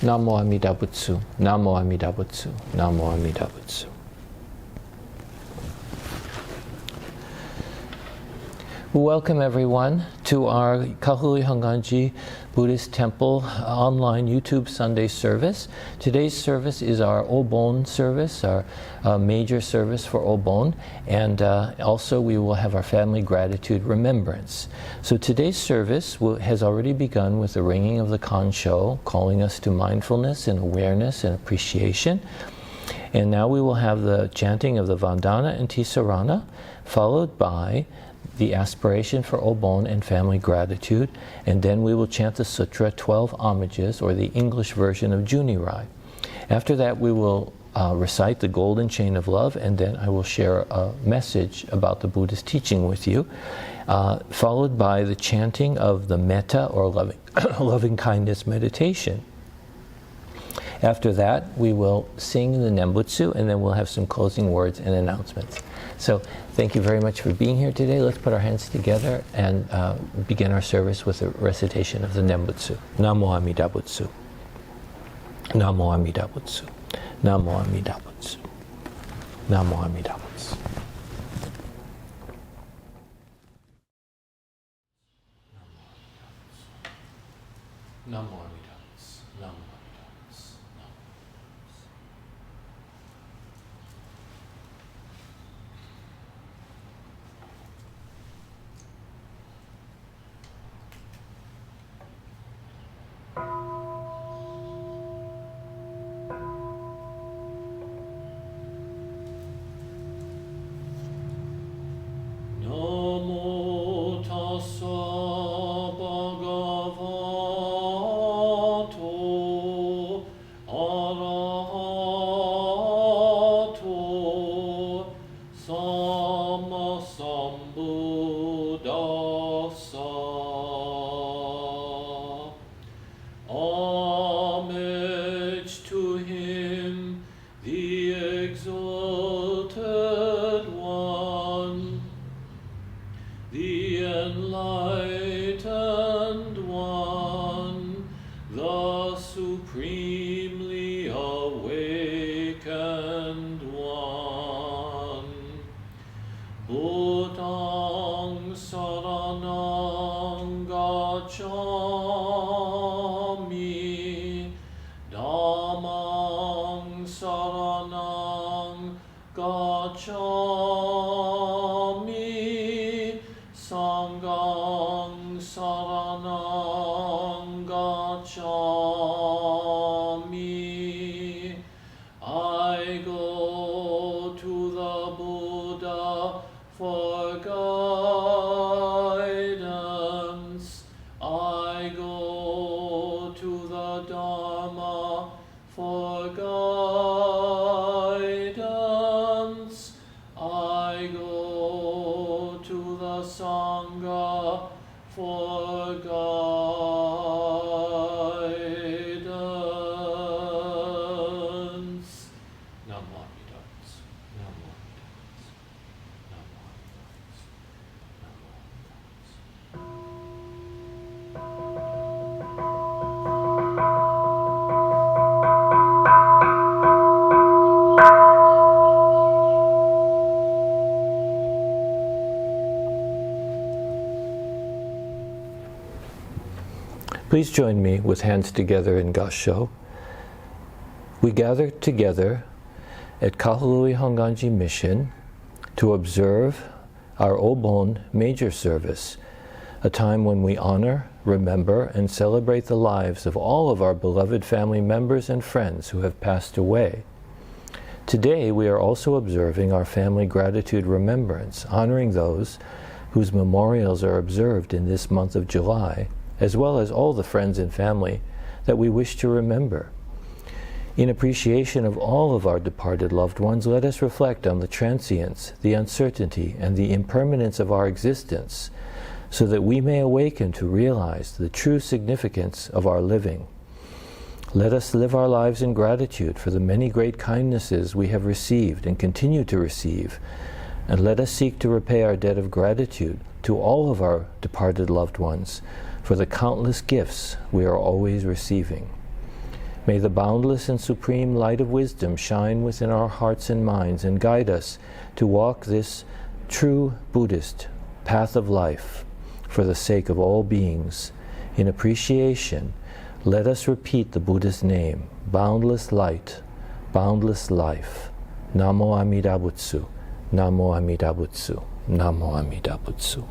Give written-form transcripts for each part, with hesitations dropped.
Namo Amida Butsu, Namo Amida Butsu, Namo Amida Butsu. Welcome everyone to our Kahului Hongwanji Buddhist Temple online YouTube Sunday service. Today's service is our Obon service, our major service for Obon, and also we will have our family gratitude remembrance. So today's service has already begun with the ringing of the Kansho, calling us to mindfulness and awareness and appreciation. And now we will have the chanting of the Vandana and Tisarana, followed by the aspiration for Obon and family gratitude, and then we will chant the Sutra 12 Homages, or the English version of Junirai. After that we will recite the Golden Chain of Love, and then I will share a message about the Buddhist teaching with you, followed by the chanting of the Metta, or loving kindness meditation. After that we will sing the Nembutsu, and then we'll have some closing words and announcements. So thank you very much for being here today. Let's put our hands together and begin our service with a recitation of the Nembutsu. Namo Amida Butsu. Namo Amida Butsu. Namo Amida Butsu. Namo Amida Butsu. Namo Amida Butsu. Namo. Homage to him, the exalted one, the enlightened one, the supremely awakened one. Buddhang saranang gacchami, Dhammang saranang gacchami, Sanghang saranang gacchami. I go to the Buddha for guidance. I go to the Dharma for guidance. I go to the Sangha for guidance. Namo Amida Butsu. Namo Amida Butsu. Namo Amida Butsu. Namo Amida Please join me with hands together in Kansho. We gather together at Kahului Hongwanji Mission to observe our Obon major service, a time when we honor, remember, and celebrate the lives of all of our beloved family members and friends who have passed away. Today we are also observing our family gratitude remembrance, honoring those whose memorials are observed in this month of July, as well as all the friends and family that we wish to remember. In appreciation of all of our departed loved ones, let us reflect on the transience, the uncertainty, and the impermanence of our existence, so that we may awaken to realize the true significance of our living. Let us live our lives in gratitude for the many great kindnesses we have received and continue to receive, and let us seek to repay our debt of gratitude to all of our departed loved ones for the countless gifts we are always receiving. May the boundless and supreme light of wisdom shine within our hearts and minds and guide us to walk this true Buddhist path of life for the sake of all beings. In appreciation, let us repeat the Buddha's name, boundless light, boundless life. Namo Amida Butsu, Namo Amida Butsu, Namo Amida Butsu.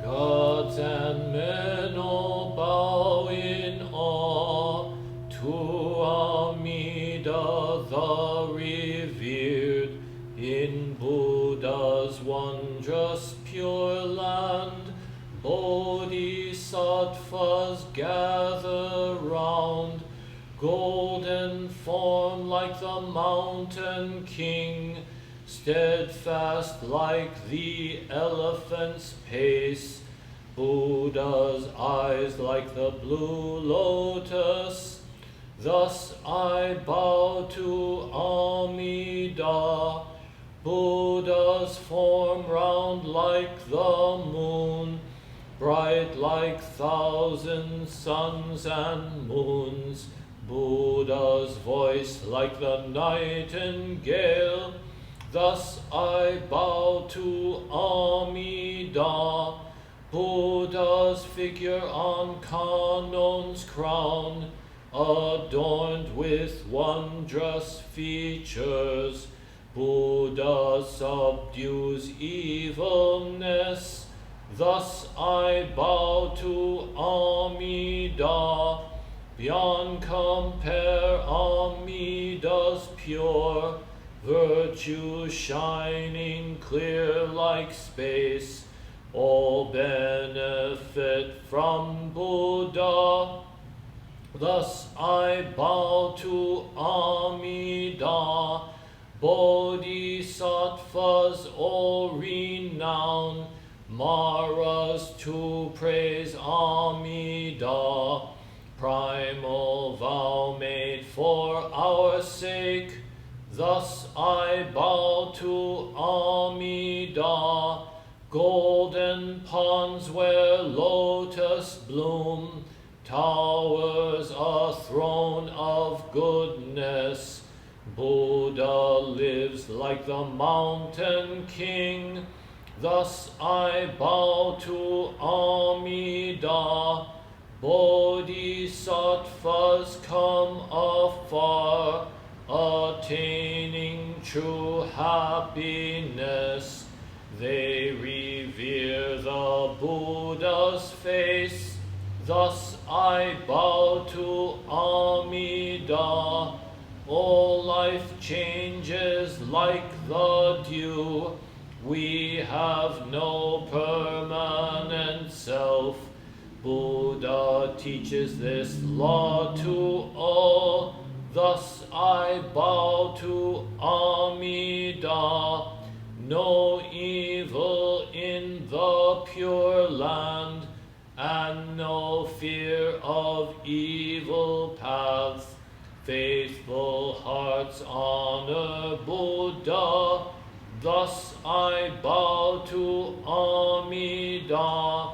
Gods and men all bow in awe to Amida the revered, in Buddha's wondrous pure land. Bodhisattvas gather round, golden form like the mountain king, steadfast like the elephant's pace, Buddha's eyes like the blue lotus. Thus I bow to Amida, Buddha's form round like the moon, bright like thousand suns and moons, Buddha's voice like the nightingale. Thus I bow to Amida, Buddha's figure on Kanon's crown, adorned with wondrous features. Buddha subdues evilness. Thus I bow to Amida, beyond compare Amida's pure, virtue shining clear like space, all benefit from Buddha. Thus I bow to Amida, Bodhisattvas all renown, Maras to praise Amida, primal vow made for our sake. Thus I bow to Amida, golden ponds where lotus bloom, towers a throne of goodness. Buddha lives like the mountain king. Thus I bow to Amida, Bodhisattvas come afar, attaining true happiness. They revere the Buddha's face. Thus I bow to Amida. All life changes like the dew. We have no permanent self. Buddha teaches this law to all. Thus I bow to Amida. No evil in the pure land, and no fear of evil paths. Faithful hearts honor Buddha. Thus I bow to Amida,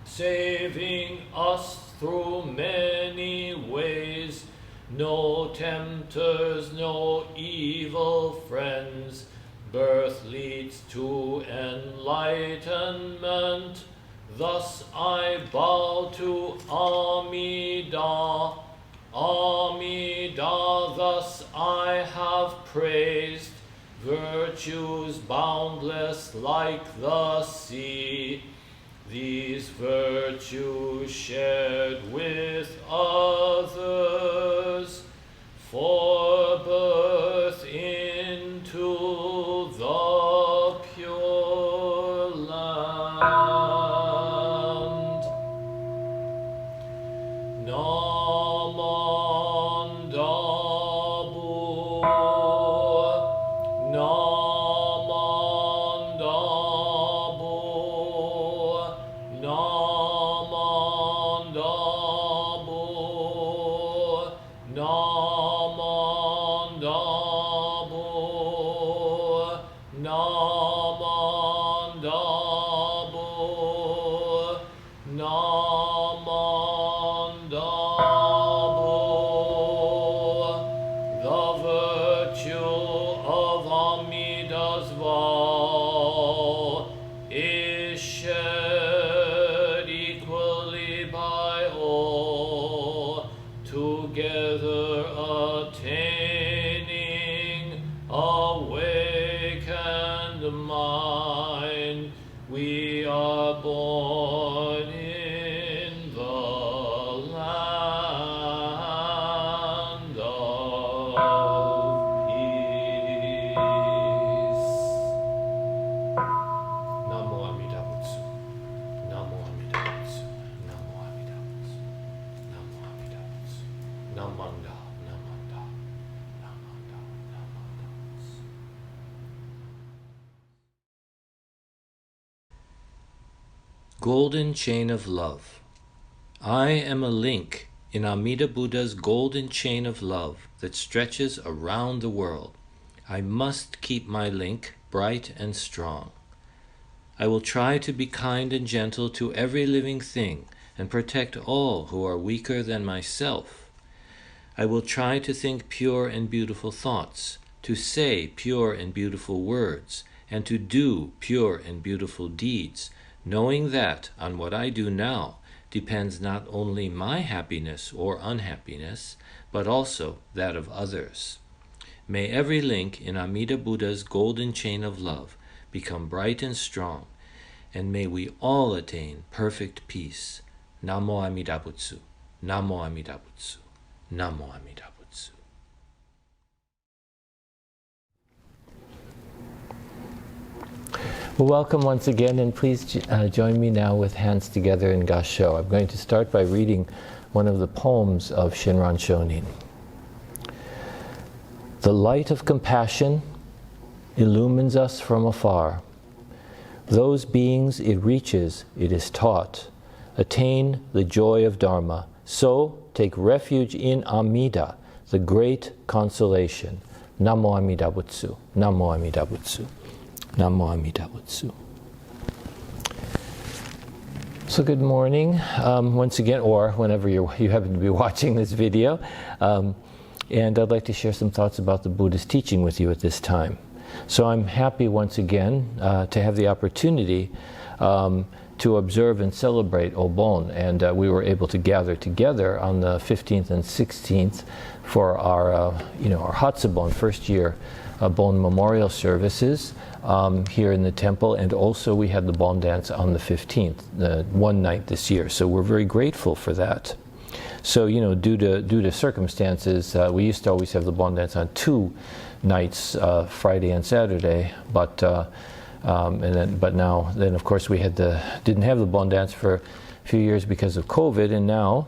saving us through many ways. No tempters, no evil friends. Birth leads to enlightenment. Thus I bow to Amida. Amida, thus I have praised, virtues boundless like the sea. These virtues shared with others, for birth into the pure land. Namandabu, Namandabu, the virtue of Amida's vow is shared equally by all, together attaining awakened mind. We are born in the land of peace. Namo Amida Butsu. Namo Amida Butsu. Namo Amida Butsu. Namo Amida Butsu. Namanda, Namanda, Namanda, Namanda. Golden Chain of Love. I am a link in Amida Buddha's golden chain of love that stretches around the world. I must keep my link bright and strong. I will try to be kind and gentle to every living thing and protect all who are weaker than myself. I will try to think pure and beautiful thoughts, to say pure and beautiful words, and to do pure and beautiful deeds, knowing that on what I do now depends not only my happiness or unhappiness, but also that of others. May every link in Amida Buddha's golden chain of love become bright and strong, and may we all attain perfect peace. Namo Amida Butsu, Namo Amida Butsu, Namo Amida Butsu. Well, welcome once again, and please join me now with hands together in Kansho. I'm going to start by reading one of the poems of Shinran Shonin. The light of compassion illumines us from afar. Those beings it reaches, it is taught, attain the joy of Dharma. So take refuge in Amida, the great consolation. Namo Amida Butsu, Namo Amida Butsu. Namo Amida Butsu. So good morning once again, or whenever you happen to be watching this video. And I'd like to share some thoughts about the Buddhist teaching with you at this time. So I'm happy once again to have the opportunity to observe and celebrate Obon. And we were able to gather together on the 15th and 16th for our, our Hatsubon, first year Bon memorial services here in the temple, and also we had the Bon dance on the 15th, one night this year. So we're very grateful for that. So due to circumstances, we used to always have the Bon dance on 2 nights, Friday and Saturday, but now of course we didn't have the Bon dance for a few years because of COVID, and now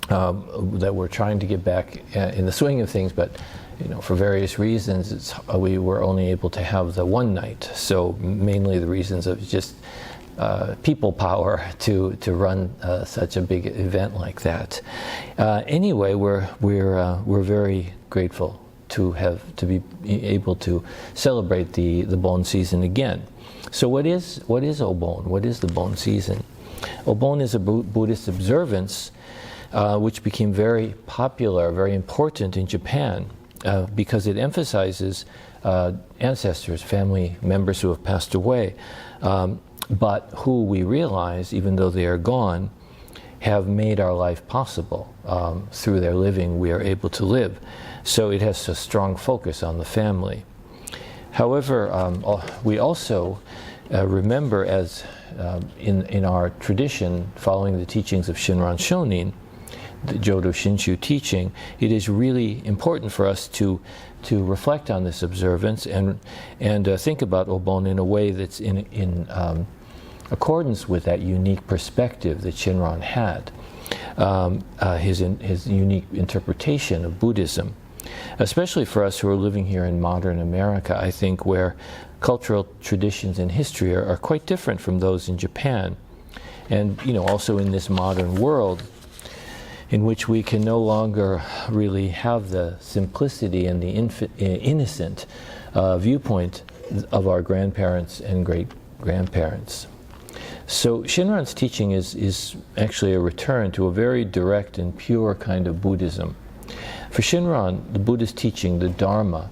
that we're trying to get back in the swing of things, but for various reasons, we were only able to have the one night. So mainly the reasons of just people power to run such a big event like that. Anyway, we're very grateful to be able to celebrate the Bon season again. So what is Obon? What is the Bon season? Obon is a Buddhist observance which became very popular, very important in Japan. Because it emphasizes ancestors, family members who have passed away, but who we realize, even though they are gone, have made our life possible. Through their living, we are able to live. So it has a strong focus on the family. However, we also remember, as in our tradition, following the teachings of Shinran Shonin, the Jodo Shinshu teaching, it is really important for us to reflect on this observance and think about Obon in a way that's in accordance with that unique perspective that Shinran had, his unique interpretation of Buddhism. Especially for us who are living here in modern America, I think, where cultural traditions and history are quite different from those in Japan. And also in this modern world, in which we can no longer really have the simplicity and the innocent viewpoint of our grandparents and great-grandparents. So Shinran's teaching is actually a return to a very direct and pure kind of Buddhism. For Shinran, the Buddhist teaching, the Dharma,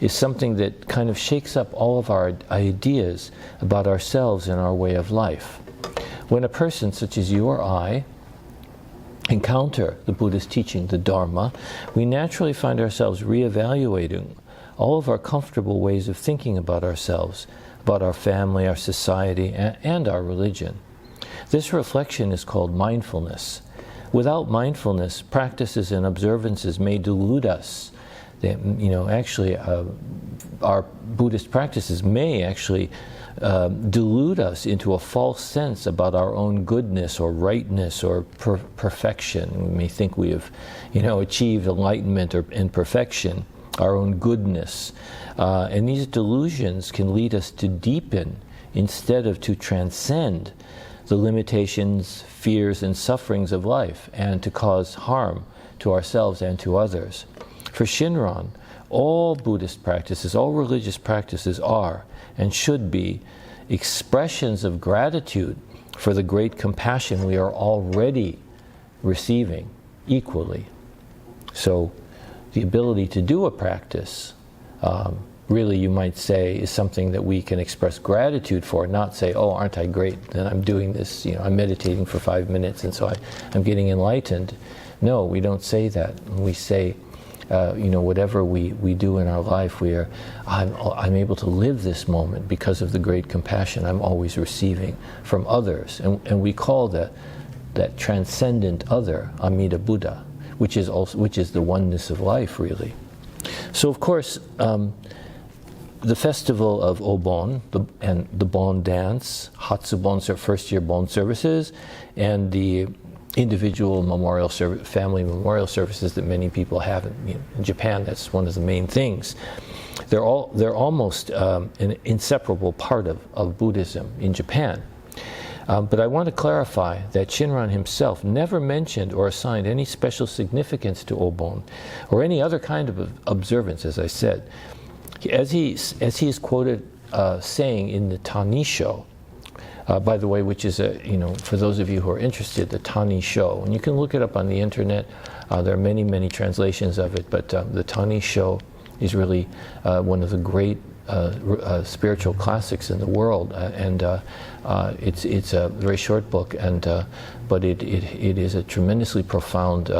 is something that kind of shakes up all of our ideas about ourselves and our way of life. When a person such as you or I encounter the Buddhist teaching, the Dharma, we naturally find ourselves reevaluating all of our comfortable ways of thinking about ourselves, about our family, our society, and our religion. This reflection is called mindfulness. Without mindfulness, practices and observances may delude us. They, actually, our Buddhist practices may actually delude us into a false sense about our own goodness or rightness or perfection. We may think we have, achieved enlightenment and perfection, our own goodness. And these delusions can lead us to deepen instead of to transcend the limitations, fears, and sufferings of life, and to cause harm to ourselves and to others. For Shinran, all Buddhist practices, all religious practices are and should be expressions of gratitude for the great compassion we are already receiving equally. So the ability to do a practice, really you might say, is something that we can express gratitude for, not say, oh, aren't I great that I'm doing this, I'm meditating for 5 minutes and so I'm getting enlightened. No, we don't say that. We say, whatever we do in our life, I'm able to live this moment because of the great compassion I'm always receiving from others. And we call that transcendent other Amida Buddha, which is the oneness of life, really. So, of course, the festival of Obon, and the Bon dance, Hatsubon, first-year Bon services, and the individual family memorial services that many people have in Japan. That's one of the main things. They're almost an inseparable part of Buddhism in Japan. But I want to clarify that Shinran himself never mentioned or assigned any special significance to Obon or any other kind of observance, as I said. As he is quoted saying in the Tannisho, by the way, which is for those of you who are interested, the Tannisho, and you can look it up on the internet. There are many, many translations of it, but the Tannisho is really one of the great spiritual classics in the world, and it's a very short book, but it is a tremendously profound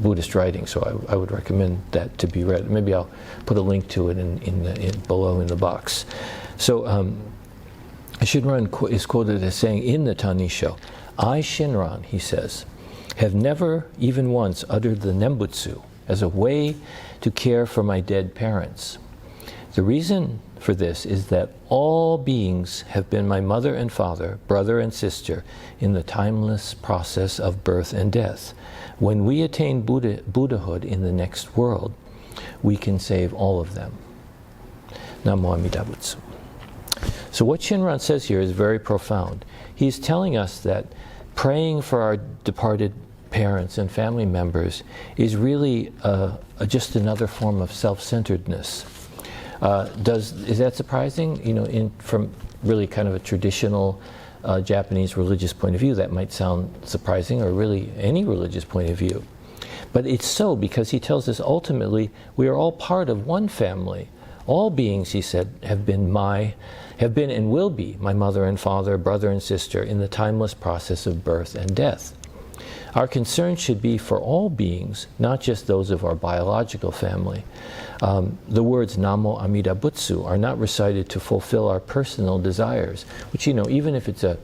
Buddhist writing. So I would recommend that to be read. Maybe I'll put a link to it below in the box. So Shinran is quoted as saying in the Tannisho, "I, Shinran," he says, "have never even once uttered the Nembutsu as a way to care for my dead parents. The reason for this is that all beings have been my mother and father, brother and sister, in the timeless process of birth and death. When we attain Buddhahood in the next world, we can save all of them." Namo Amida Butsu. So what Shinran says here is very profound. He's telling us that praying for our departed parents and family members is really just another form of self-centeredness. Is that surprising? From really kind of a traditional Japanese religious point of view, that might sound surprising, or really any religious point of view. But it's so because he tells us ultimately we are all part of one family. All beings, he said, have been and will be my mother and father, brother and sister in the timeless process of birth and death. Our concern should be for all beings, not just those of our biological family. The words Namo Amida Butsu are not recited to fulfill our personal desires, which, even if it's a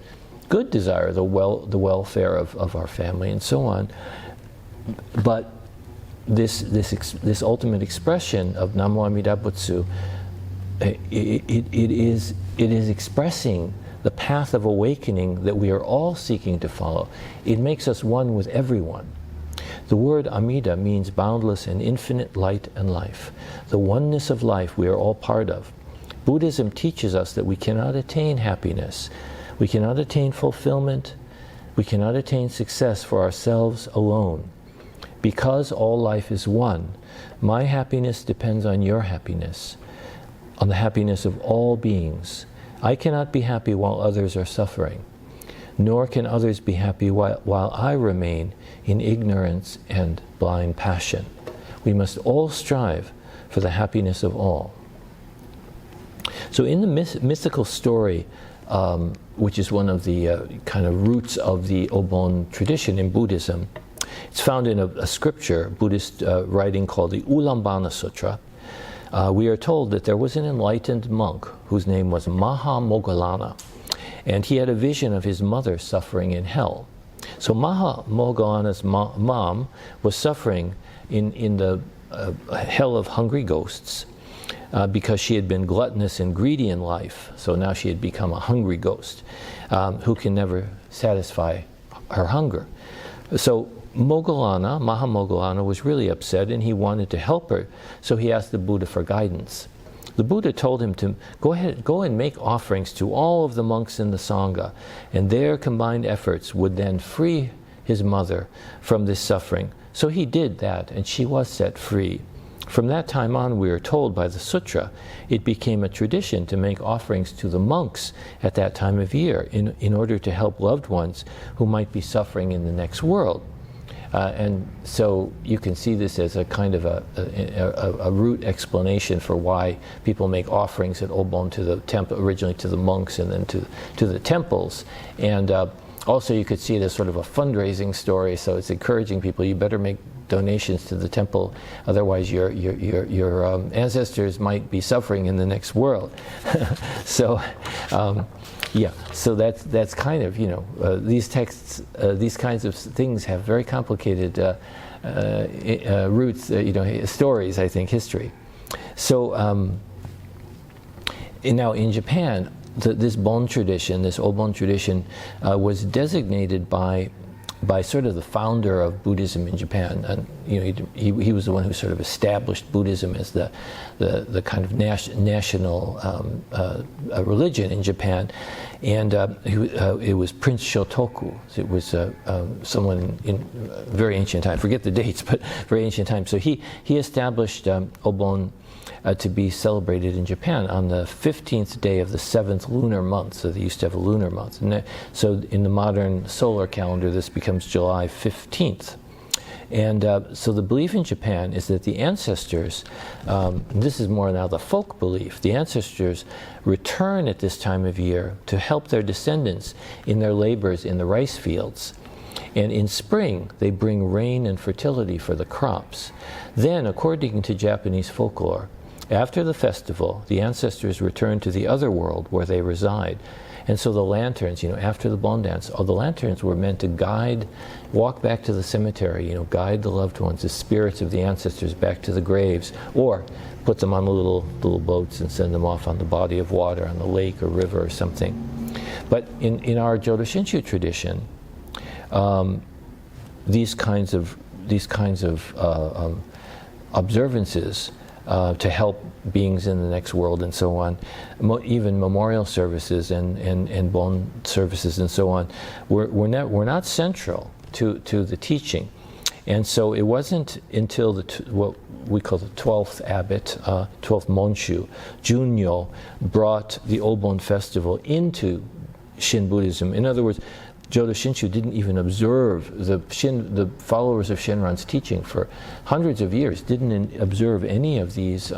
good desire, the welfare of our family and so on, but this ultimate expression of Namo Amida Butsu, it is expressing the path of awakening that we are all seeking to follow. It makes us one with everyone. The word Amida means boundless and infinite light and life. The oneness of life we are all part of. Buddhism teaches us that we cannot attain happiness. We cannot attain fulfillment. We cannot attain success for ourselves alone. Because all life is one, my happiness depends on your happiness. on the happiness of all beings. I cannot be happy while others are suffering, nor can others be happy while I remain in ignorance and blind passion. We must all strive for the happiness of all. So in the mythical story, which is one of the kind of roots of the Obon tradition in Buddhism, it's found in a scripture, Buddhist writing called the Ulambana Sutra. We are told that there was an enlightened monk whose name was Mahamoggallana, and he had a vision of his mother suffering in hell. So Mahamoggallana's mom was suffering in the hell of hungry ghosts because she had been gluttonous and greedy in life. So now she had become a hungry ghost who can never satisfy her hunger. So Mahamoggallana was really upset, and he wanted to help her, so he asked the Buddha for guidance. The Buddha told him to go and make offerings to all of the monks in the Sangha, and their combined efforts would then free his mother from this suffering. So he did that, and she was set free. From that time on, we are told by the sutra, it became a tradition to make offerings to the monks at that time of year in order to help loved ones who might be suffering in the next world. And so you can see this as a kind of a root explanation for why people make offerings at Obon to the temple, originally to the monks and then to the temples. And also you could see it as sort of a fundraising story, so it's encouraging people, you better make donations to the temple, otherwise your ancestors might be suffering in the next world. So yeah, so that's kind of, you know, these texts, these kinds of things have very complicated roots, you know, stories, I think, history. So now in Japan, this Bon tradition, this Obon tradition, was designated by sort of the founder of Buddhism in Japan, and you know he was the one who sort of established Buddhism as the kind of national religion in Japan, and it was Prince Shotoku. It was someone in very ancient time. Forget the dates, but very ancient time. So he established Obon to be celebrated in Japan on the 15th day of the 7th lunar month. So they used to have a lunar month. And so in the modern solar calendar, this becomes July 15th. And so the belief in Japan is that the ancestors, this is more now the folk belief, the ancestors return at this time of year to help their descendants in their labors in the rice fields. And in spring, they bring rain and fertility for the crops. Then, according to Japanese folklore, after the festival, the ancestors return to the other world where they reside. And so the lanterns, you know, after the Bon dance, the lanterns were meant to walk back to the cemetery, you know, guide the loved ones, the spirits of the ancestors back to the graves, or put them on the little boats and send them off on the body of water, on the lake or river or something. But in our Jodo Shinshu tradition, these kinds of observances to help beings in the next world and so on, even memorial services and Bon services and so on, were not central to the teaching. And so it wasn't until what we call the 12th abbot, 12th Monshu, Junyo, brought the Obon festival into Shin Buddhism. In other words, Jodo Shinshu didn't even observe the followers of Shinran's teaching for hundreds of years, didn't observe any of these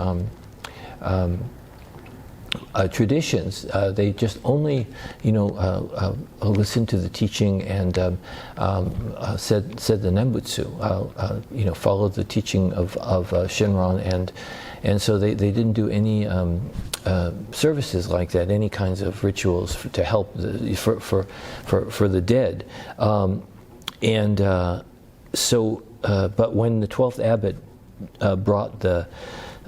traditions. They just only, you know, listened to the teaching and said the Nembutsu, you know, followed the teaching of Shinran, and so they didn't do any services like that, any kinds of rituals to help for the dead, but when the 12th abbot brought the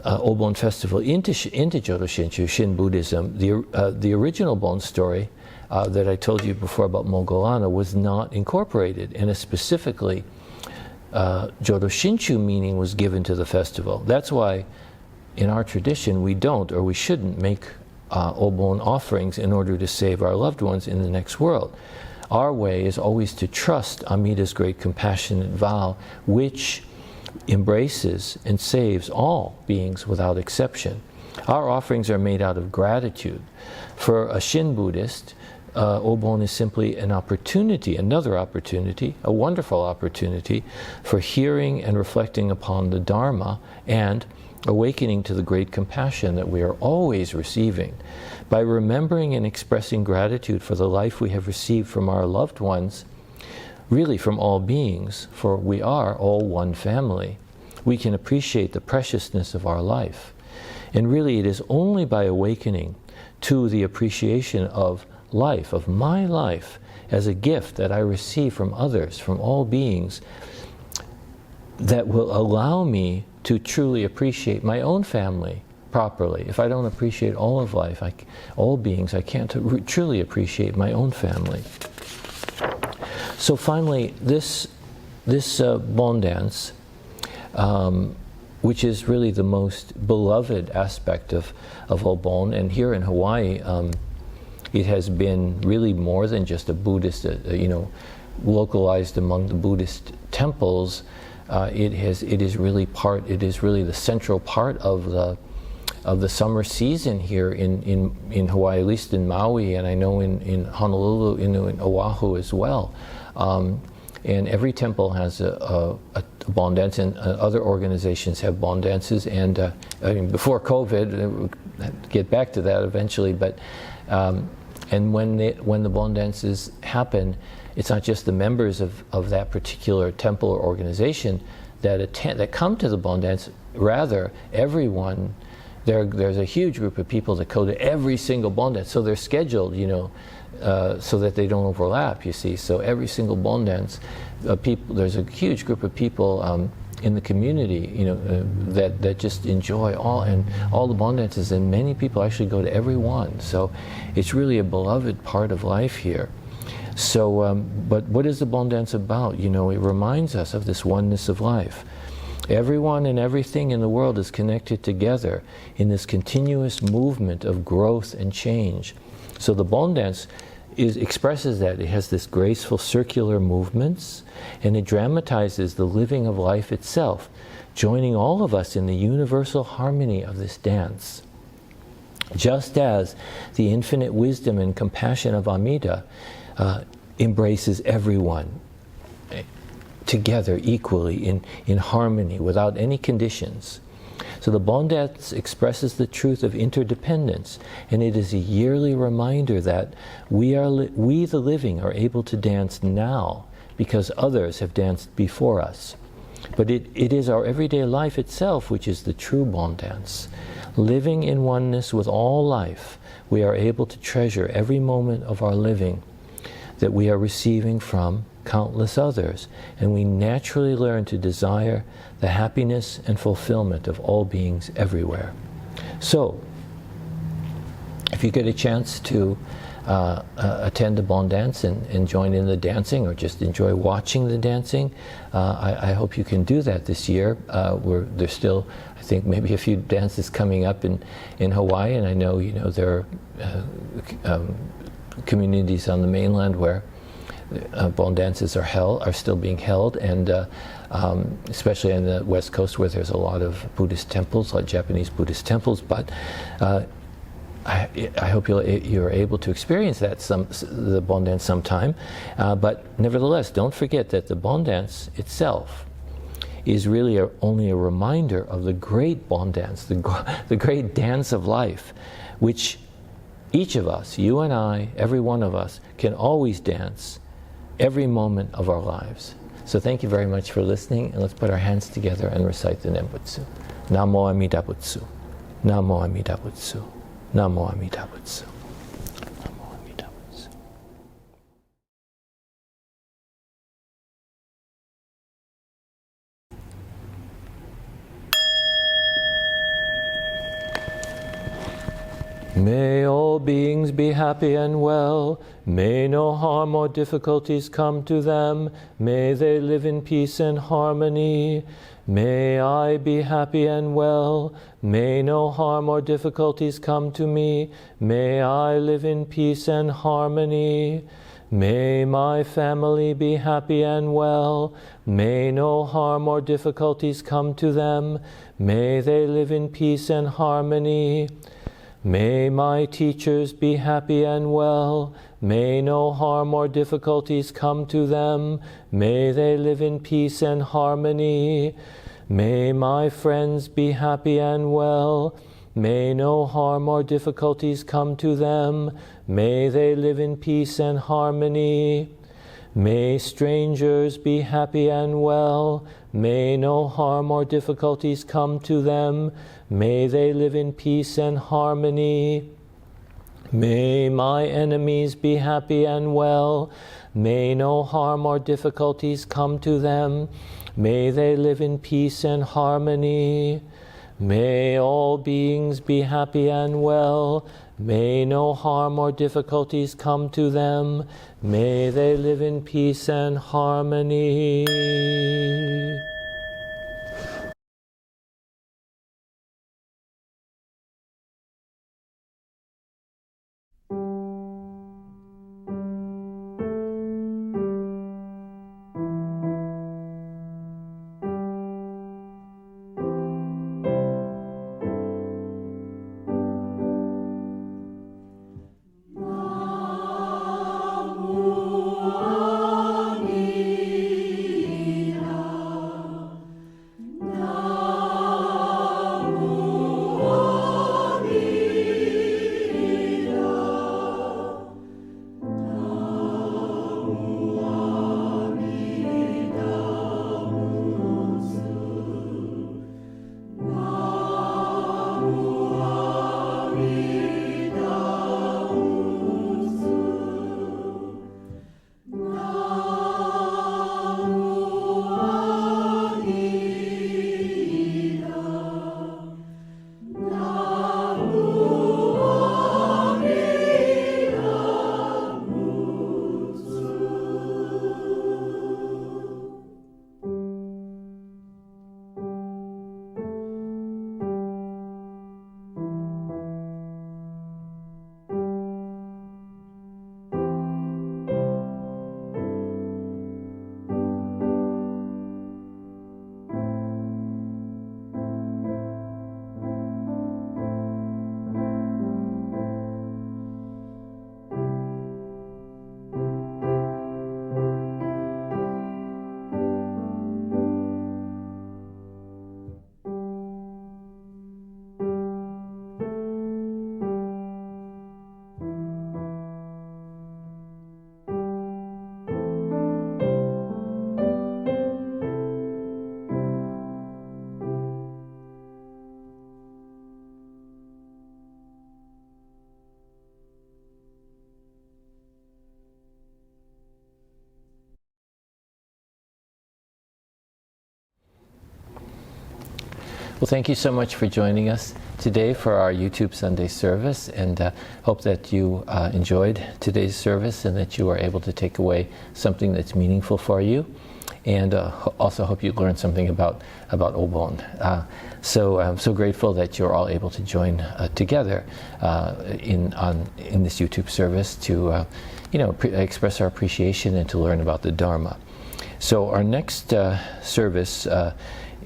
Obon festival into Jodo Shinshu, Shin Buddhism, the original Bon story that I told you before about Moggallana was not incorporated, and specifically Jodo Shinshu meaning was given to the festival. That's why in our tradition we don't, or we shouldn't, make Obon offerings in order to save our loved ones in the next world. Our way is always to trust Amida's great compassionate vow, which embraces and saves all beings without exception. Our offerings are made out of gratitude. For a Shin Buddhist, Obon is simply an opportunity, another opportunity, a wonderful opportunity for hearing and reflecting upon the Dharma and awakening to the great compassion that we are always receiving. By remembering and expressing gratitude for the life we have received from our loved ones, really from all beings, for we are all one family, we can appreciate the preciousness of our life. And really it is only by awakening to the appreciation of life, of my life, as a gift that I receive from others, from all beings, that will allow me to truly appreciate my own family properly. If I don't appreciate all of life, all beings, I can't truly appreciate my own family. So finally, this Bon dance, which is really the most beloved aspect of Obon, and here in Hawaii, it has been really more than just a Buddhist, localized among the Buddhist temples. It is really the central part of the summer season here in Hawaii, at least in Maui, and I know in Honolulu, in Oahu as well. And every temple has a Bon dance, and other organizations have Bon dances. And before COVID, we'll get back to that eventually. But and when the Bon dances happen, it's not just the members of that particular temple or organization that come to the Bon dance. Rather, everyone. There's a huge group of people that go to every single Bon dance, so they're scheduled, so that they don't overlap. You see, so every single Bon dance, there's a huge group of people in the community, that just enjoy all the Bon dances, and many people actually go to every one. So it's really a beloved part of life here. So, but what is the Bon dance about? It reminds us of this oneness of life. Everyone and everything in the world is connected together in this continuous movement of growth and change. So the Bon dance expresses that. It has this graceful circular movements, and it dramatizes the living of life itself, joining all of us in the universal harmony of this dance. Just as the infinite wisdom and compassion of Amida embraces everyone together equally in harmony without any conditions. So the Bon dance expresses the truth of interdependence, and it is a yearly reminder that we the living are able to dance now because others have danced before us. But it is our everyday life itself which is the true Bon dance. Living in oneness with all life, we are able to treasure every moment of our living that we are receiving from countless others, and we naturally learn to desire the happiness and fulfillment of all beings everywhere. So, if you get a chance to attend a Bon dance and join in the dancing, or just enjoy watching the dancing, I hope you can do that this year. There's still, I think, maybe a few dances coming up in Hawaii, and I know there are communities on the mainland where Bon dances are still being held, and especially on the West Coast where there's a lot of Buddhist temples, like Japanese Buddhist temples. But I hope you're able to experience the Bon dance sometime. But nevertheless, don't forget that the Bon dance itself is really only a reminder of the great Bon dance, the great dance of life, which each of us, you and I, every one of us, can always dance every moment of our lives. So thank you very much for listening, and let's put our hands together and recite the Nembutsu. Namo Amida Butsu. Namo Amida Butsu. Namo Amida Butsu. Namo Amida Butsu. May all beings be happy and well. May no harm or difficulties come to them. May they live in peace and harmony. May I be happy and well. May no harm or difficulties come to me. May I live in peace and harmony. May my family be happy and well. May no harm or difficulties come to them. May they live in peace and harmony. May my teachers be happy and well. May no harm or difficulties come to them. May they live in peace and harmony. May my friends be happy and well. May no harm or difficulties come to them. May they live in peace and harmony. May strangers be happy and well. May no harm or difficulties come to them. May they live in peace and harmony. May my enemies be happy and well. May no harm or difficulties come to them. May they live in peace and harmony. May all beings be happy and well. May no harm or difficulties come to them. May they live in peace and harmony. Well, thank you so much for joining us today for our YouTube Sunday service, and hope that you enjoyed today's service and that you are able to take away something that's meaningful for you, and also hope you learned something about Obon. So I'm so grateful that you're all able to join together in this YouTube service to express our appreciation and to learn about the Dharma. So our next service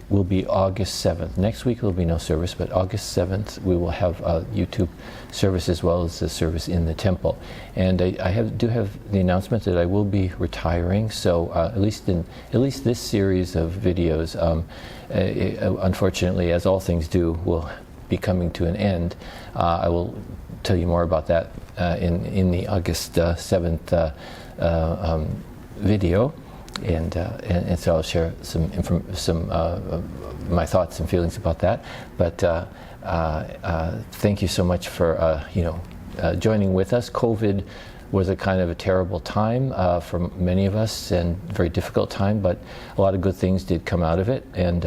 will be August 7th. Next week will be no service, but August 7th we will have a YouTube service as well as the service in the temple. And I do have the announcement that I will be retiring. So at least this series of videos, unfortunately, as all things do, will be coming to an end. I will tell you more about that in the August 7th video. And so I'll share some my thoughts and feelings about that. But thank you so much for joining with us. COVID was a kind of a terrible time for many of us, and very difficult time. But a lot of good things did come out of it, and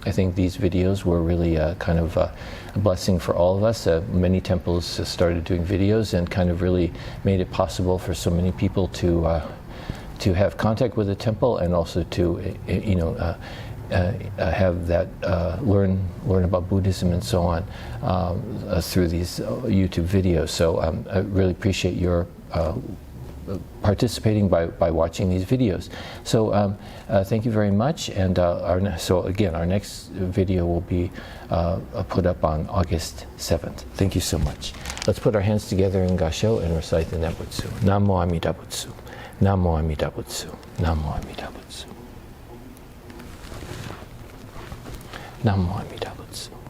I think these videos were really kind of a blessing for all of us. Many temples started doing videos, and kind of really made it possible for so many people to have contact with the temple, and also to have that learn about Buddhism and so on through these YouTube videos. So I really appreciate your participating by watching these videos. So thank you very much, and so again, our next video will be put up on August 7th. Thank you so much. Let's put our hands together in Gassho and recite the Nembutsu. Namo Amida Butsu. Namo Amida Butsu. Namo Amida Butsu. Namo Amida Butsu.